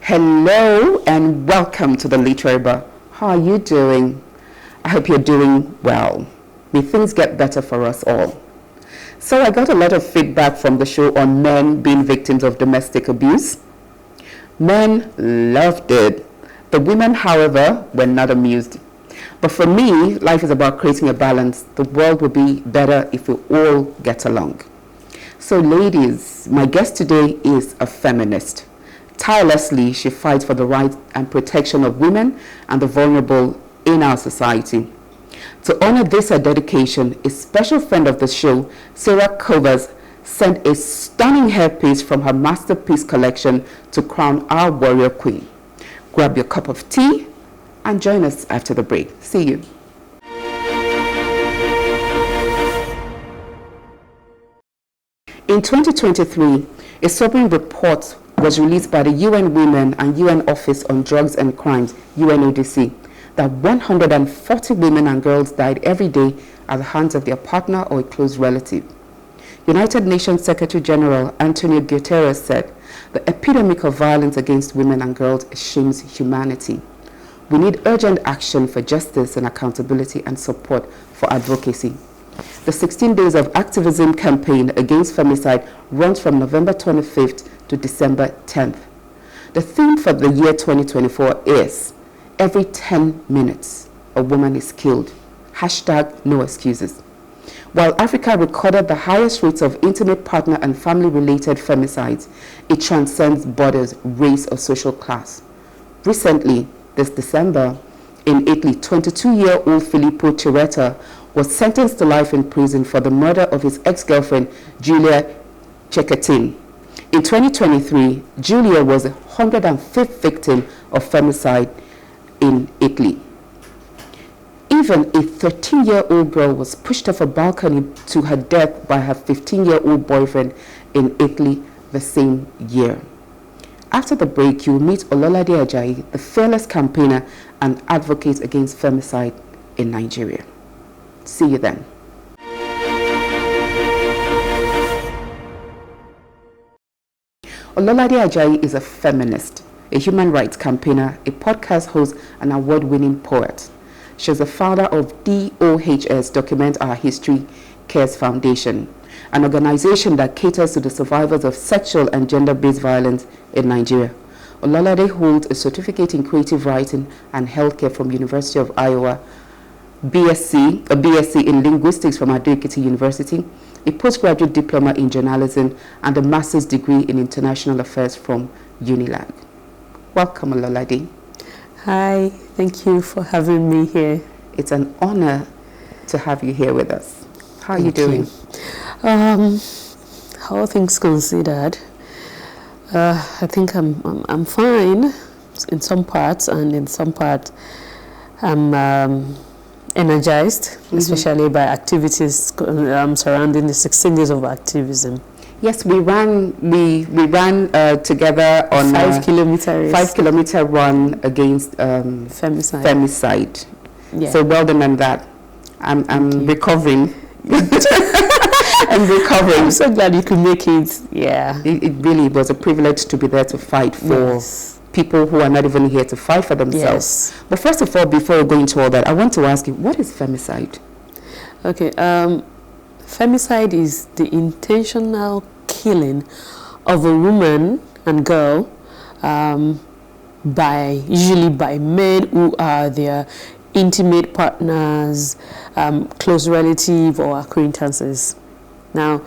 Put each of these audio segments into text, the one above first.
Hello and welcome to the Literary Bar. How are you doing? I hope you're doing well. May things get better for us all. So I got a lot of feedback from the show on men being victims of domestic abuse. Men loved it. The women, however, were not amused. But for me, life is about creating a balance. The world will be better if we all get along. So ladies, my guest today is a feminist. Tirelessly, she fights for the rights and protection of women and the vulnerable in our society. To honor this her dedication, a special friend of the show, Sarah Covers, sent a stunning hairpiece from her masterpiece collection to crown our warrior queen. Grab your cup of tea and join us after the break. See you. In 2023, a sobering report was released by the UN Women and UN Office on Drugs and Crimes, UNODC, that 140 women and girls died every day at the hands of their partner or a close relative. United Nations Secretary General Antonio Guterres said, "The epidemic of violence against women and girls shames humanity. We need urgent action for justice and accountability and support for advocacy." The 16 Days of Activism campaign against femicide runs from November 25th to December 10th. The theme for the year 2024 is every 10 minutes a woman is killed. #No excuses. While Africa recorded the highest rates of intimate partner and family-related femicides, it transcends borders, race, or social class. Recently, this December, in Italy, 22-year-old Filippo Tiretta was sentenced to life in prison for the murder of his ex-girlfriend, Giulia Cecchettin. In 2023, Giulia was the 105th victim of femicide in Italy. Even a 13-year-old girl was pushed off a balcony to her death by her 15-year-old boyfriend in Italy the same year. After the break, you will meet Ololade Ajayi, the fearless campaigner and advocate against femicide in Nigeria. See you then. Ololade Ajayi is a feminist, a human rights campaigner, a podcast host, and award-winning poet. She is the founder of DOHS, Document Our History Cares Foundation, an organization that caters to the survivors of sexual and gender-based violence in Nigeria. Ololade holds a certificate in creative writing and healthcare from University of Iowa, a BSc in linguistics from Ado-Ekiti University, a postgraduate diploma in journalism, and a master's degree in international affairs from Unilag. Welcome, Ololade. Hi, thank you for having me here. It's an honor to have you here with us. How are you doing? All things considered, I think I'm fine in some parts, and in some parts I'm energized, especially by activities surrounding the 16 days of activism. Yes, we ran together on a 5-kilometer run against femicide. Yeah. So well done on that. I'm recovering. I'm recovering. I'm so glad you could make it. Yeah. It really was a privilege to be there to fight for people who are not even here to fight for themselves. Yes. But first of all, before we go into all that, I want to ask you, what is femicide? Okay. Femicide is the intentional killing of a woman and girl usually by men who are their intimate partners, close relative or acquaintances. Now,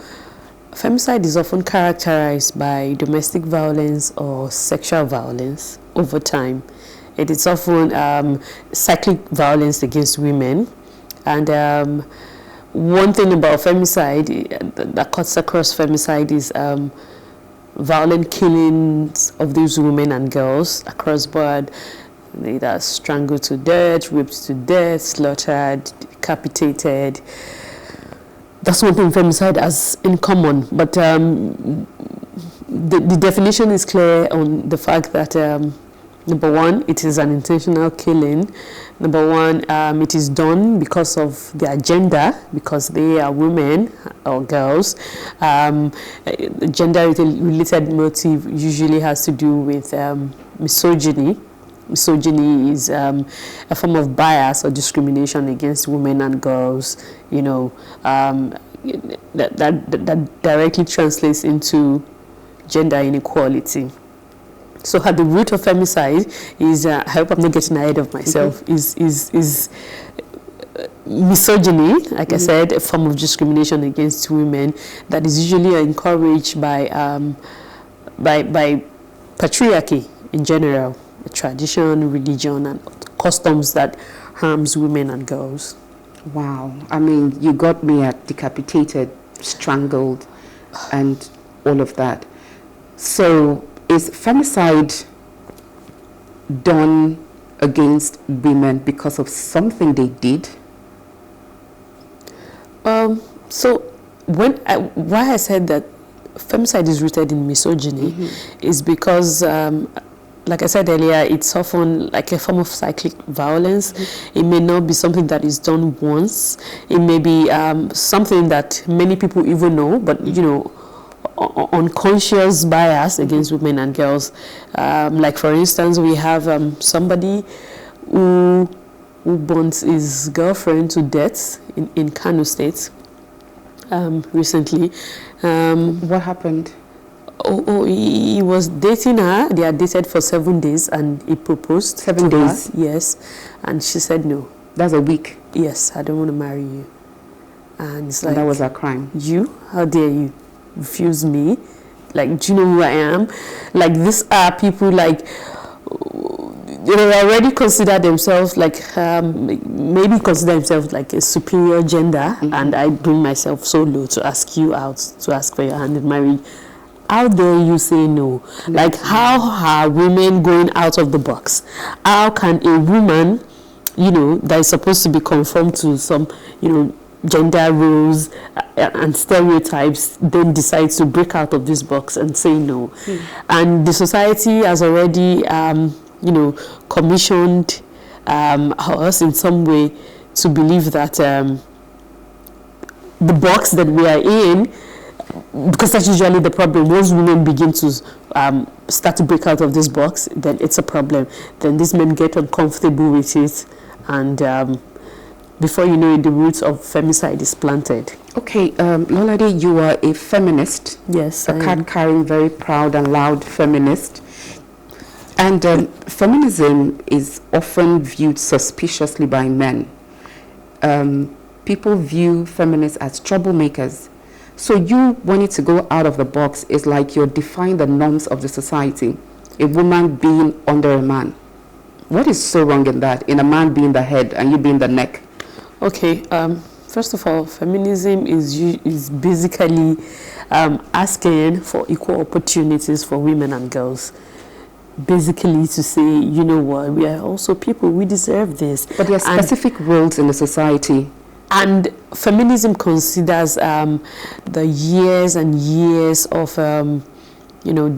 femicide is often characterized by domestic violence or sexual violence over time. It is often cyclic violence against women, and one thing about femicide that cuts across femicide is violent killings of these women and girls across board. They are strangled to death, raped to death, slaughtered, decapitated. That's one thing femicide has in common. But the definition is clear on the fact that Number one, it is an intentional killing. Number one, it is done because of their gender, because they are women or girls. Gender-related motive usually has to do with misogyny. Misogyny is a form of bias or discrimination against women and girls. That directly translates into gender inequality. So at the root of femicide is, I hope I'm not getting ahead of myself, is misogyny, like I said, a form of discrimination against women that is usually encouraged by patriarchy in general, tradition, religion, and customs that harms women and girls. Wow. I mean, you got me at decapitated, strangled, and all of that. So is femicide done against women because of something they did? So why I said that femicide is rooted in misogyny is because, like I said earlier, it's often like a form of cyclic violence. It may not be something that is done once. It may be something that many people even know, but unconscious bias against women and girls. Like for instance, we have somebody who burnt his girlfriend to death in Kano State recently. What happened? He was dating her. They had dated for 7 days and he proposed. 7 days? Her. Yes. And she said no. That's a week? Yes, I don't want to marry you. And it's like, that was a crime. You? How dare you refuse me? Like, do you know who I am? Like, these are people like, they already consider themselves like, maybe consider themselves like a superior gender, and I bring myself so low to ask you out, to ask for your hand in marriage. How dare you say no? Like, how are women going out of the box? How can a woman, that is supposed to be conformed to some, gender roles and stereotypes, then decides to break out of this box and say no? And the society has already, commissioned us in some way to believe that the box that we are in, because that's usually the problem. Once women begin to start to break out of this box, then it's a problem. Then these men get uncomfortable with it, and before you know it, the roots of femicide is planted. Okay, Lolade, you are a feminist. Yes, a card-carrying, very proud and loud feminist. And feminism is often viewed suspiciously by men. People view feminists as troublemakers. So you wanting to go out of the box is like you're defying the norms of the society. A woman being under a man. What is so wrong in that? In a man being the head and you being the neck? Okay, first of all, feminism is basically asking for equal opportunities for women and girls. Basically to say, you know what, we are also people, we deserve this. But there are specific roles in the society. And feminism considers the years and years of,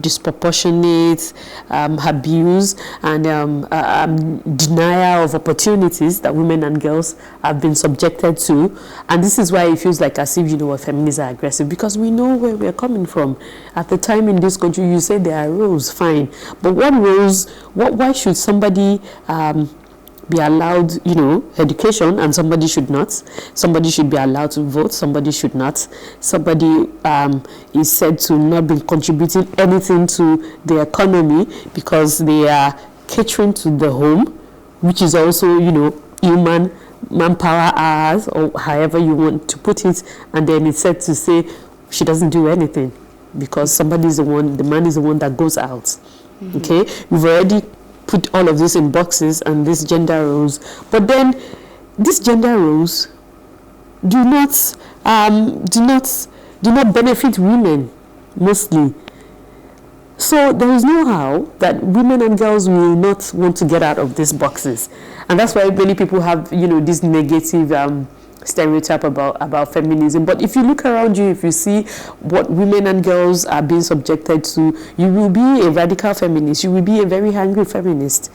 disproportionate abuse and denial of opportunities that women and girls have been subjected to. And this is why it feels like as if, feminists are aggressive, because we know where we're coming from. At the time in this country, you say there are roles, fine. But what roles, why should somebody be allowed, education, and somebody should not? Somebody should be allowed to vote, somebody should not. Somebody is said to not be contributing anything to the economy because they are catering to the home, which is also, human manpower hours, or however you want to put it. And then it's said to say she doesn't do anything because the man is the one that goes out. Okay, we've already put all of this in boxes and these gender roles, but then these gender roles do not benefit women mostly. So there is no how that women and girls will not want to get out of these boxes, and that's why many people have this negative stereotype about feminism. But if you look around you, if you see what women and girls are being subjected to, you will be a radical feminist. You will be a very angry feminist.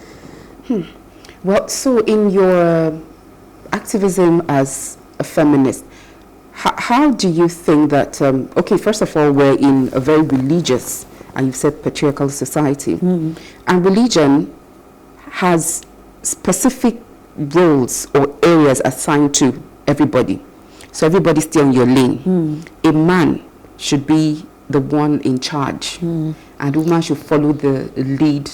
Well, so in your activism as a feminist, how do you think that, okay, first of all, we're in a very religious, and you've said patriarchal society, and religion has specific roles or areas assigned to everybody. So everybody's still in your lane. A man should be the one in charge, and the woman should follow the lead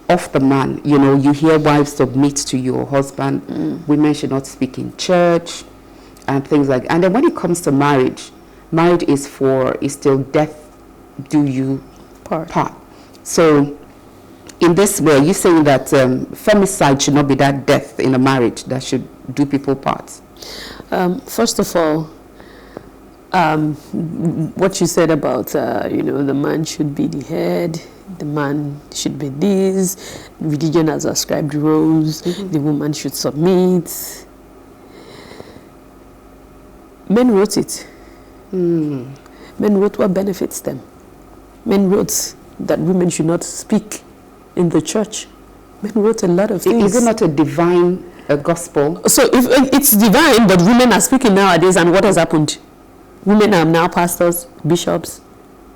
of the man. You know, you hear wives submit to your husband, women should not speak in church, and things like that. And then when it comes to marriage, marriage is till death do you part. So in this way, you're saying that femicide should not be that death in a marriage that should do people part? First of all, what you said about, the man should be the head, the man should be this, religion has ascribed roles, the woman should submit. Men wrote it. Men wrote what benefits them. Men wrote that women should not speak in the church. Men wrote a lot of things. Is it not a divine gospel? So if it's divine, but women are speaking nowadays, and what has happened? Women are now pastors, bishops.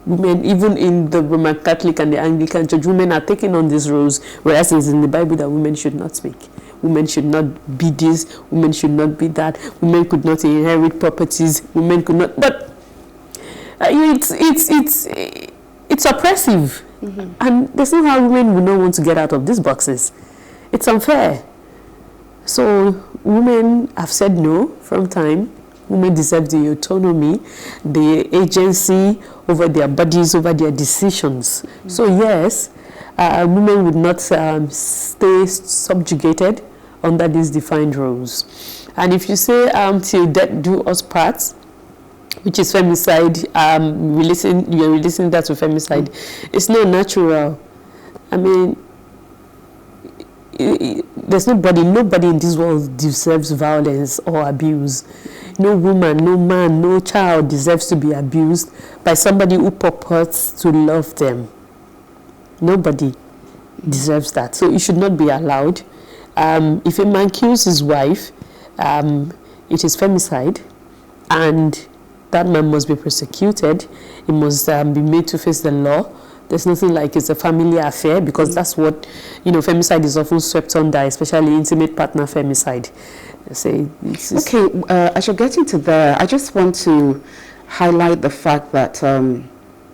Women, even in the Roman Catholic and the Anglican Church, women are taking on these roles, whereas it's in the Bible that women should not speak. Women should not be this, women should not be that, women could not inherit properties, women could not, but it's oppressive. And there's no how women will not want to get out of these boxes. It's unfair. So women have said no from time. Women deserve the autonomy, the agency over their bodies, over their decisions. So yes, women would not stay subjugated under these defined roles. And if you say till death do us part, which is femicide, you're releasing that to femicide, it's not natural. I mean, there's nobody in this world deserves violence or abuse. No woman, no man, no child deserves to be abused by somebody who purports to love them. Nobody deserves that. So it should not be allowed. If a man kills his wife, it is femicide, and that man must be prosecuted. He must be made to face the law. There's nothing like it's a family affair, because that's what, femicide is often swept under, especially intimate partner femicide. Okay, as you're getting to there, I just want to highlight the fact that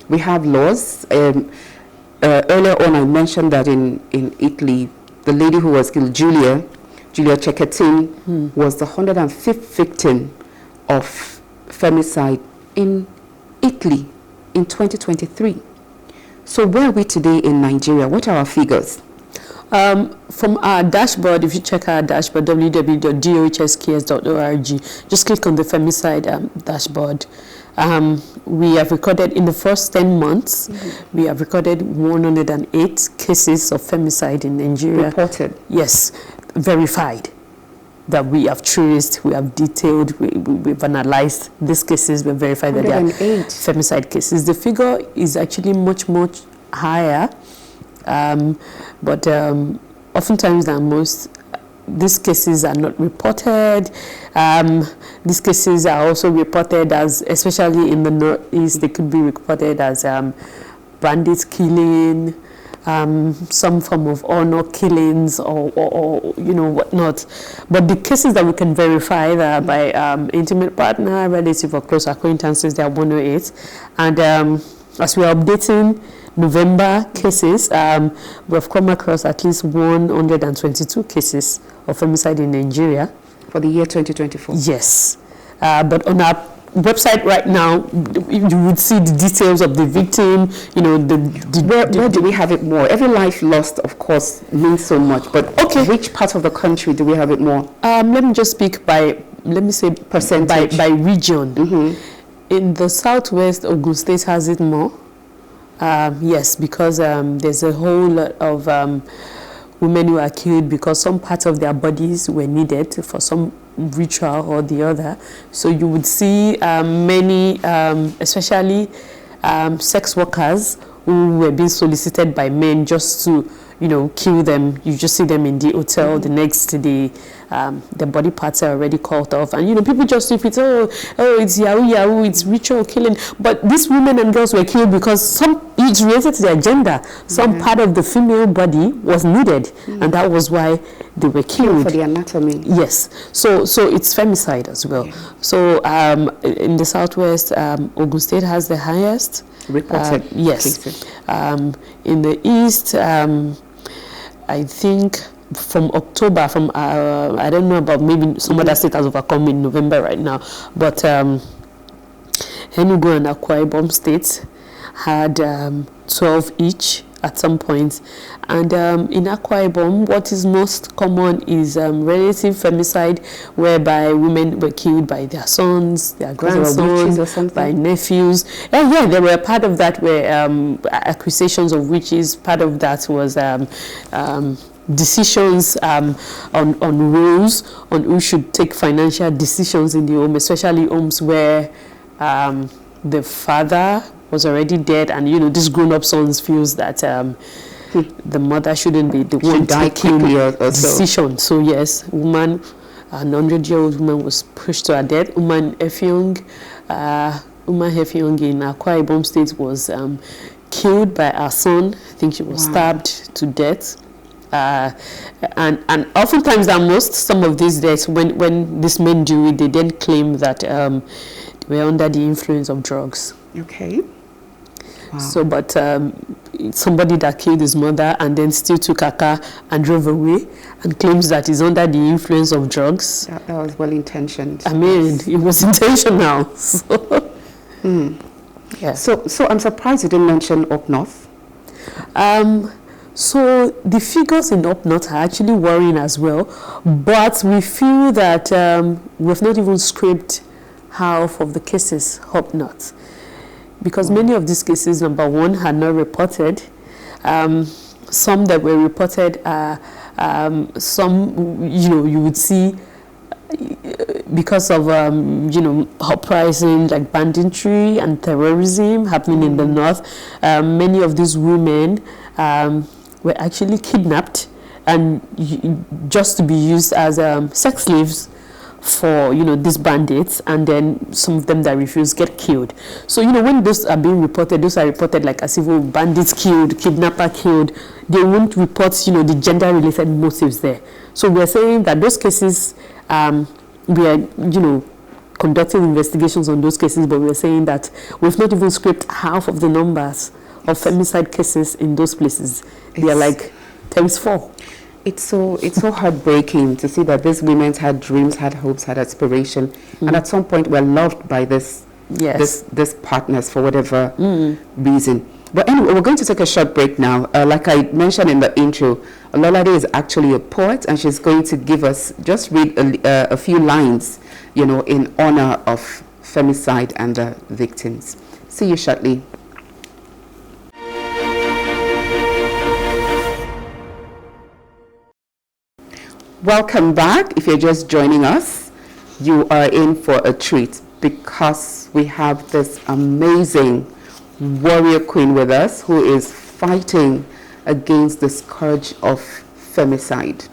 we have laws. Earlier on, I mentioned that in Italy, the lady who was killed, Giulia Cecchettin, was the 105th victim of femicide in Italy in 2023. So where are we today in Nigeria? What are our figures? From our dashboard, if you check our dashboard, www.dohsks.org, just click on the femicide dashboard. We have recorded in the first 10 months, we have recorded 108 cases of femicide in Nigeria. Reported? Yes, verified. That we have traced, we have detailed, we've analyzed these cases, we've verified that they are femicide cases. The figure is actually much higher, but oftentimes than most, these cases are not reported. These cases are also reported as, especially in the Northeast, they could be reported as bandit killing, some form of honor killings or whatnot. But the cases that we can verify that are by intimate partner, relative or close acquaintances, they are 108. And as we are updating November cases, we have come across at least 122 cases of femicide in Nigeria. For the year 2024? Yes. But on our website right now, you would see the details of the victim, where do we have it more? Every life lost, of course, means so much, but which part of the country do we have it more? Let me just speak percentage. By region. In the southwest, Ogun State has it more. Yes, because there's a whole lot of women who are killed because some parts of their bodies were needed for some ritual or the other. So you would see many, especially sex workers who were being solicited by men just to, kill them. You just see them in the hotel. The next day, the body parts are already cut off, and people just think it's it's yahoo, it's ritual killing. But these women and girls were killed because it's related to their gender. Some part of the female body was needed, and that was why they were killed. For the anatomy. Yes. So it's femicide as well. Yeah. So in the southwest, Ogun State has the highest reported cases. In the east, I think from October, I don't know about, maybe some other state has overcome in November right now, but Enugu and Akwa Ibom states had 12 each at some point. And in Akwa Ibom, what is most common is relative femicide, whereby women were killed by their sons, their grandsons, by nephews. Yeah, they were part of that were accusations of witches. Part of that was decisions on roles, on who should take financial decisions in the home, especially homes where the father was already dead, and this grown-up sons feels that the mother shouldn't be the one taking decision. So yes, an 100-year-old woman was pushed to her death. Uman Effiong in Akwa Ibom State was killed by her son. I think she was stabbed to death. And oftentimes, some of these deaths, when these men do it, they then claim that they were under the influence of drugs. Okay. Wow. So, but somebody that killed his mother and then still took her car and drove away and claims that he's under the influence of drugs. That was well intentioned. I mean, it was intentional. So, yeah. So I'm surprised you didn't mention up north. So the figures in up north are actually worrying as well, but we feel that we've not even scraped half of the cases up north, because many of these cases, number one, are not reported. Some that were reported are some you would see because of uprising like banditry and terrorism happening in the north. Many of these women were actually kidnapped and just to be used as sex slaves for these bandits, and then some of them that refuse get killed. So when those are being reported, those are reported like as if bandits killed, kidnapper killed. They won't report the gender related motives there. So we're saying that those cases, we are conducting investigations on those cases, but we're saying that we've not even scraped half of the numbers of femicide cases in those places. They are like times 4. It's so heartbreaking to see that these women had dreams, had hopes, had aspiration, and at some point were loved by this partners for whatever reason. But anyway, we're going to take a short break now. Like I mentioned in the intro, Ololade is actually a poet, and she's going to read a few lines, in honor of femicide and the victims. See you shortly. Welcome back. If you're just joining us, you are in for a treat because we have this amazing warrior queen with us who is fighting against the scourge of femicide.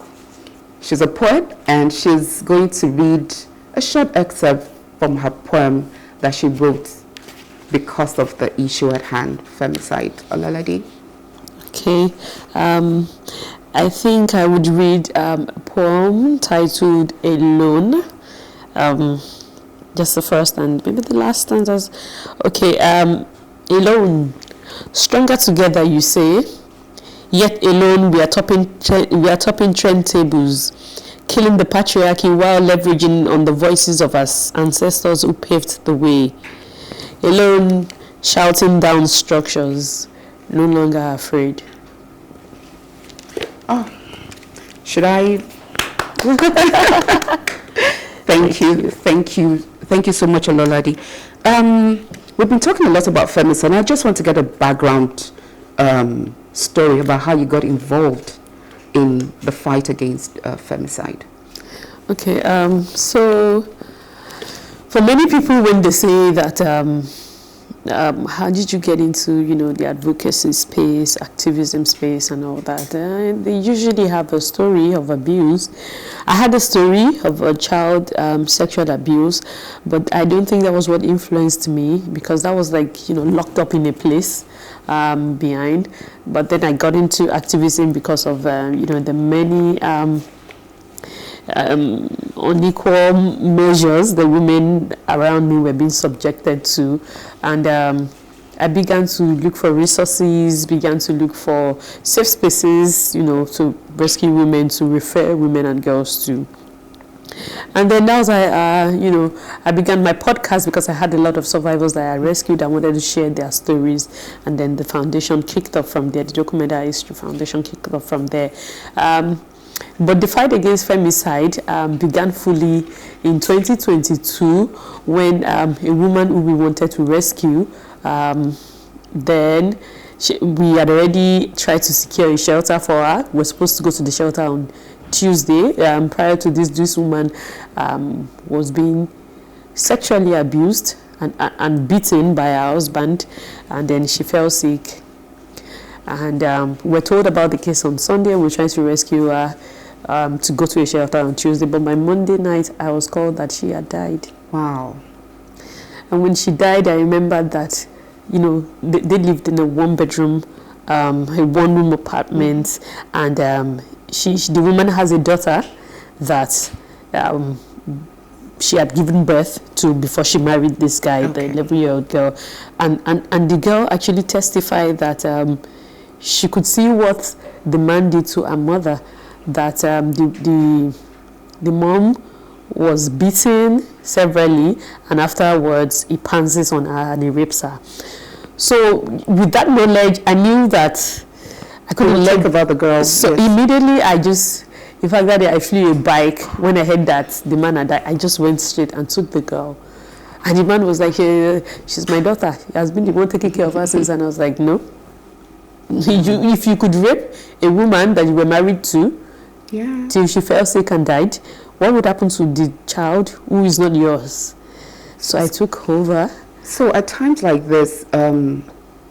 She's a poet, and she's going to read a short excerpt from her poem that she wrote because of the issue at hand, femicide. Olalade. Okay. I think I would read a poem titled Alone. Just the first and maybe the last stanzas. Okay, alone, stronger together, you say. Yet alone, we are topping trend tables, killing the patriarchy while leveraging on the voices of our ancestors who paved the way. Alone, shouting down structures, no longer afraid. Oh, should I? Thank you so much, Ololade. We've been talking a lot about femicide, and I just want to get a background story about how you got involved in the fight against femicide. Okay, so for many people, when they say that, how did you get into, the advocacy space, activism space, and all that? They usually have a story of abuse. I had a story of a child sexual abuse, but I don't think that was what influenced me, because that was like, locked up in a place behind. But then I got into activism because of, the many unequal measures the women around me were being subjected to, and I began to look for resources, began to look for safe spaces, to rescue women, to refer women and girls to. And then that was I began my podcast because I had a lot of survivors that I rescued. I wanted to share their stories, and then the foundation kicked off from there. The Documentary History Foundation kicked off from there. But the fight against femicide began fully in 2022 when a woman who we wanted to rescue, then we had already tried to secure a shelter for her. We were supposed to go to the shelter on Tuesday. Prior to this woman was being sexually abused and beaten by her husband, and then she fell sick. And we were told about the case on Sunday. We were trying to rescue her to go to a shelter on Tuesday. But by Monday night, I was called that she had died. Wow. And when she died, I remembered that, they lived in a one-bedroom, a one-room apartment. And the woman has a daughter that she had given birth to before she married this guy, the 11-year-old girl. And the girl actually testified that she could see what the man did to her mother, that the mom was beaten severely, and afterwards he pounces on her and he rapes her. So with that knowledge, I knew that I couldn't think about the girl. So immediately I flew a bike. When I heard that the man had died, I just went straight and took the girl. And the man was like, she's my daughter. He has been the one taking care of her since. And I was like, no. If you could rape a woman that you were married to, till she fell sick and died, what would happen to the child who is not yours? So I took over. So at times like this,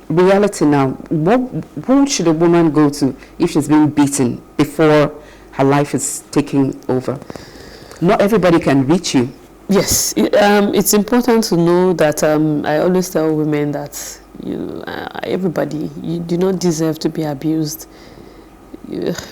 reality now, who should a woman go to if she's being beaten before her life is taking over? Not everybody can reach you. Yes, it's important to know that I always tell women that everybody, you do not deserve to be abused.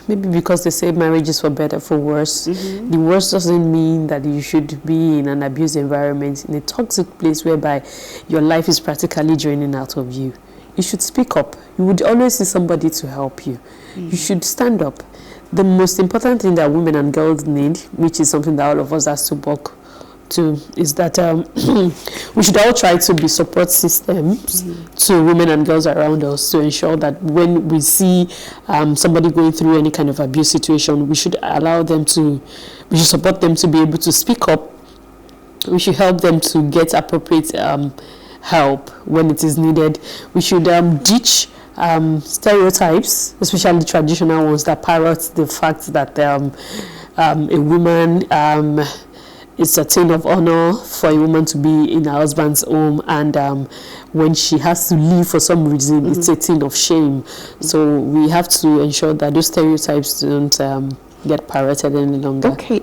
Maybe because they say marriage is for better, for worse. Mm-hmm. The worst doesn't mean that you should be in an abused environment, in a toxic place whereby your life is practically draining out of you. You should speak up. You would always see somebody to help you. Mm-hmm. You should stand up. The most important thing that women and girls need, which is something that all of us has to work to, is that we should all try to be support systems to women and girls around us, to ensure that when we see somebody going through any kind of abuse situation, we should support them to be able to speak up. We should help them to get appropriate help when it is needed. We should ditch stereotypes, especially traditional ones that parrot the fact that a woman, it's a thing of honor for a woman to be in her husband's home, and when she has to leave for some reason, it's a thing of shame. So we have to ensure that those stereotypes don't get parroted any longer. Okay,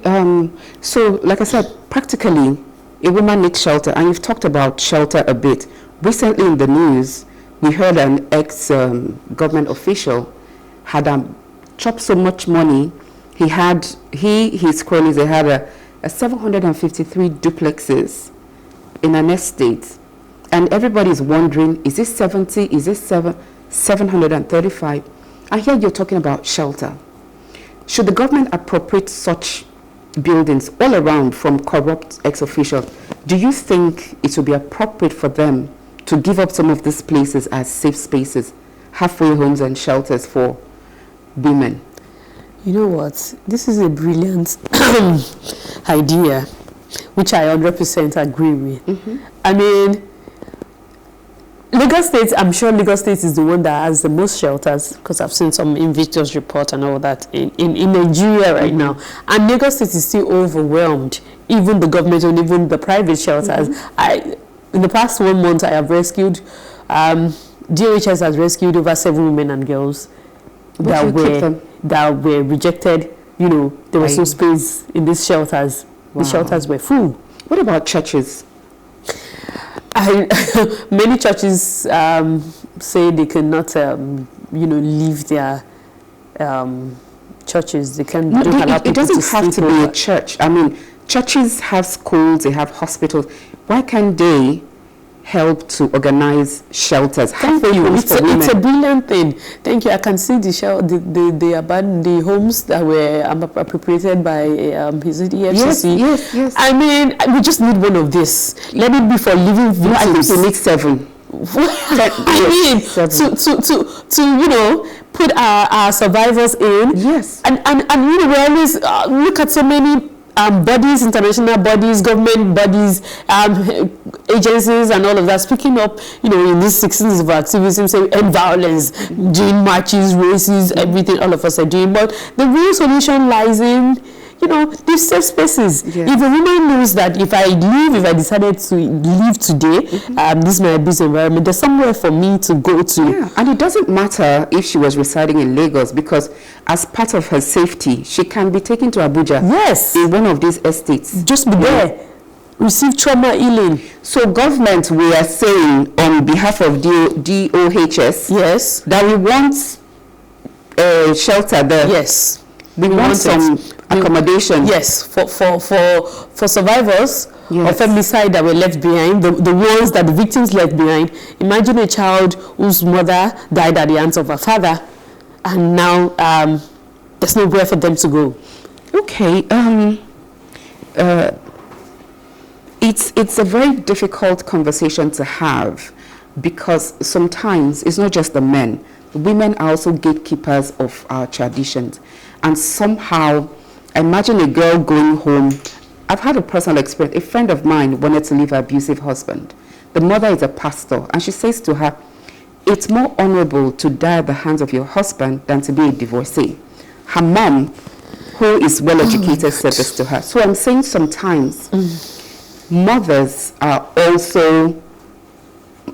so like I said, practically, a woman needs shelter, and you've talked about shelter a bit. Recently in the news, we heard an ex-government official had chopped so much money. His cronies, they had a 753 duplexes in an estate, and everybody's wondering, is this 70, is this 735? And here you're talking about shelter. Should the government appropriate such buildings all around from corrupt ex-officials? Do you think it would be appropriate for them to give up some of these places as safe spaces, halfway homes and shelters for women? You know what? This is a brilliant idea, which I 100% agree with. I mean, look Lagos State, I'm sure Lagos State is the one that has the most shelters, because I've seen some Invictus report and all that in Nigeria right now. And Lagos State is still overwhelmed, even the government and even the private shelters. In the past 1 month, I have rescued, DHS has rescued over 7 women and girls that were rejected. You know, there was no space in these shelters. Wow. The shelters were full. What about churches? Many churches say they cannot, leave their churches. They can't. It doesn't have to be a church. I mean, churches have schools, they have hospitals. Why can't they help to organize shelters? It's a brilliant thing. Thank you. I can see the homes that were appropriated by is it EFCC? Yes. I mean, we just need one of this. Let it be for living victims. No, I think we need 7. I mean, 7. to put our survivors in. Yes. And we always look at so many bodies, international bodies, government bodies, agencies and all of that, speaking up, in these 16 of activism, say end violence, doing marches, races, everything all of us are doing. But the real solution lies in, these safe spaces. Yes. If a woman knows that if I decided to leave today, this is my abuse environment, there's somewhere for me to go to. Yeah, and it doesn't matter if she was residing in Lagos, because as part of her safety, she can be taken to Abuja. Yes. In one of these estates. Just be there. Receive trauma healing. So government, we are saying on behalf of DOHS, yes, that we want a shelter there. Yes. We want some accommodation. Yes, for survivors of femicide that were left behind, the ones that the victims left behind. Imagine a child whose mother died at the hands of her father, and now there's nowhere for them to go. Okay. It's a very difficult conversation to have, because sometimes it's not just the men. The women are also gatekeepers of our traditions. And somehow, imagine a girl going home. I've had a personal experience. A friend of mine wanted to leave her abusive husband. The mother is a pastor, and she says to her, it's more honorable to die at the hands of your husband than to be a divorcee. Her mom, who is well-educated, said this to her. So I'm saying sometimes mothers are also,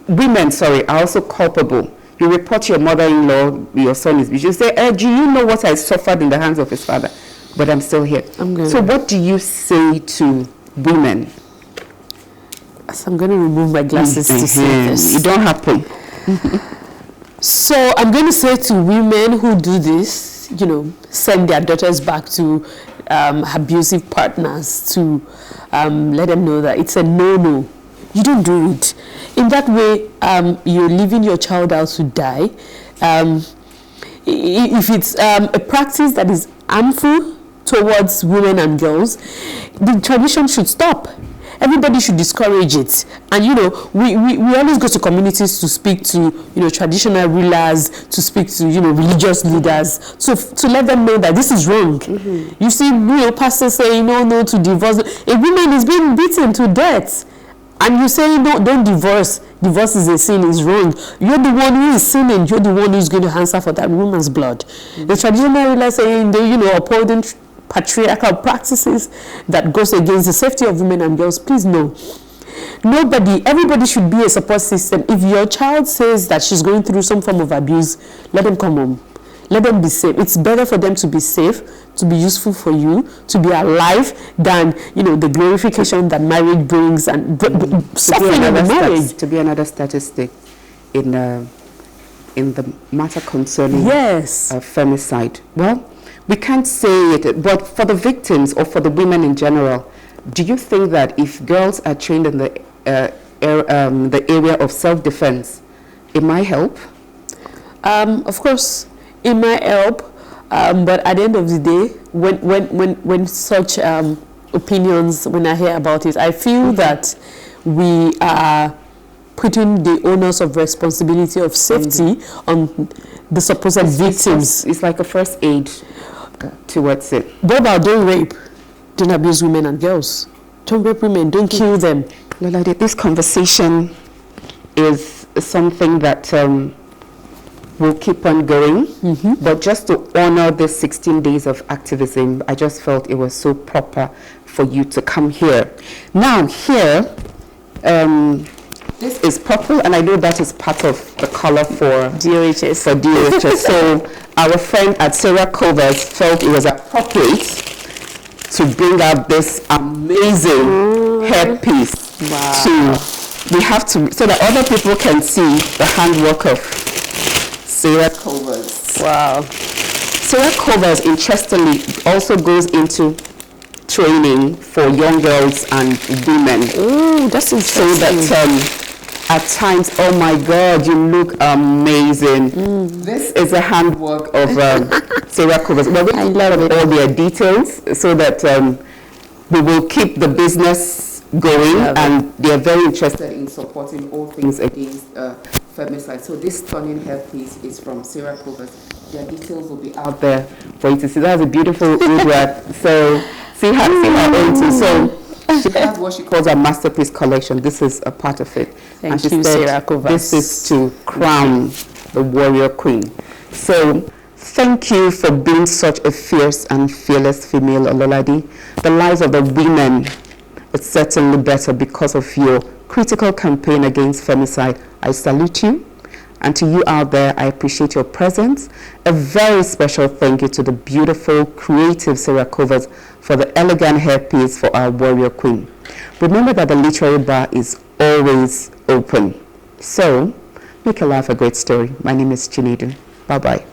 are also culpable. You report your mother-in-law, your son is abused. You say, do you know what I suffered in the hands of his father? But I'm still here. So what do you say to women? So I'm going to remove my glasses to say this. You don't have to. So I'm going to say to women who do this, send their daughters back to abusive partners, to let them know that it's a no-no. You don't do it. In that way, you're leaving your child out to die. If it's a practice that is harmful towards women and girls, the tradition should stop. Everybody should discourage it. And we always go to communities to speak to traditional rulers, to speak to religious leaders, to let them know that this is wrong. You see, pastors saying no to divorce. A woman is being beaten to death, and you say no, don't divorce. Divorce is a sin, is wrong. You're the one who is sinning. You're the one who's going to answer for that woman's blood. The traditional rulers saying they upholding patriarchal practices that goes against the safety of women and girls. Please no. Everybody should be a support system. If your child says that she's going through some form of abuse, let them come home. Let them be safe. It's better for them to be safe, to be useful for you, to be alive, than the glorification that marriage brings and suffering in the marriage. To be another statistic in the matter concerning femicide. Well, we can't say it, but for the victims or for the women in general, do you think that if girls are trained in the area of self-defense, it might help? Of course, it might help, but at the end of the day, when such opinions, when I hear about it, I feel that we are putting the onus of responsibility of safety on the supposed victims. It's like a first aid towards it. What about don't rape? Don't abuse women and girls. Don't rape women. Don't kill them. Lola, this conversation is something that will keep on going. But just to honor this 16 days of activism, I just felt it was so proper for you to come here. Now here, this is purple, and I know that is part of the color for DOHS. So our friend at Sarah Covers felt it was appropriate to bring out this amazing hairpiece. Wow. We have to, so that other people can see the handwork of Sarah Covers. Wow. Sarah Covers, interestingly, also goes into training for young girls and women. Oh, that's interesting. So that at times, oh my God, you look amazing. This is a handwork of Sarah Covers. We're going to learn all their details so that we will keep the business going, and they are very interested in supporting all things against femicide. So this stunning hairpiece is from Sarah Covers. Their details will be out there for you to see. That's a beautiful woodwork. So see her own too. So she has what she calls a masterpiece collection. This is a part of it. Thank you, Sarah Covers. This is to crown the warrior queen. So thank you for being such a fierce and fearless female, Ololade. The lives of the women is certainly better because of your critical campaign against femicide. I salute you. And to you out there, I appreciate your presence. A very special thank you to the beautiful, creative Sarah Covers for the elegant hairpiece for our warrior queen. Remember that the literary bar is always open. So, make your life a great story. My name is Chinedum. Bye-bye.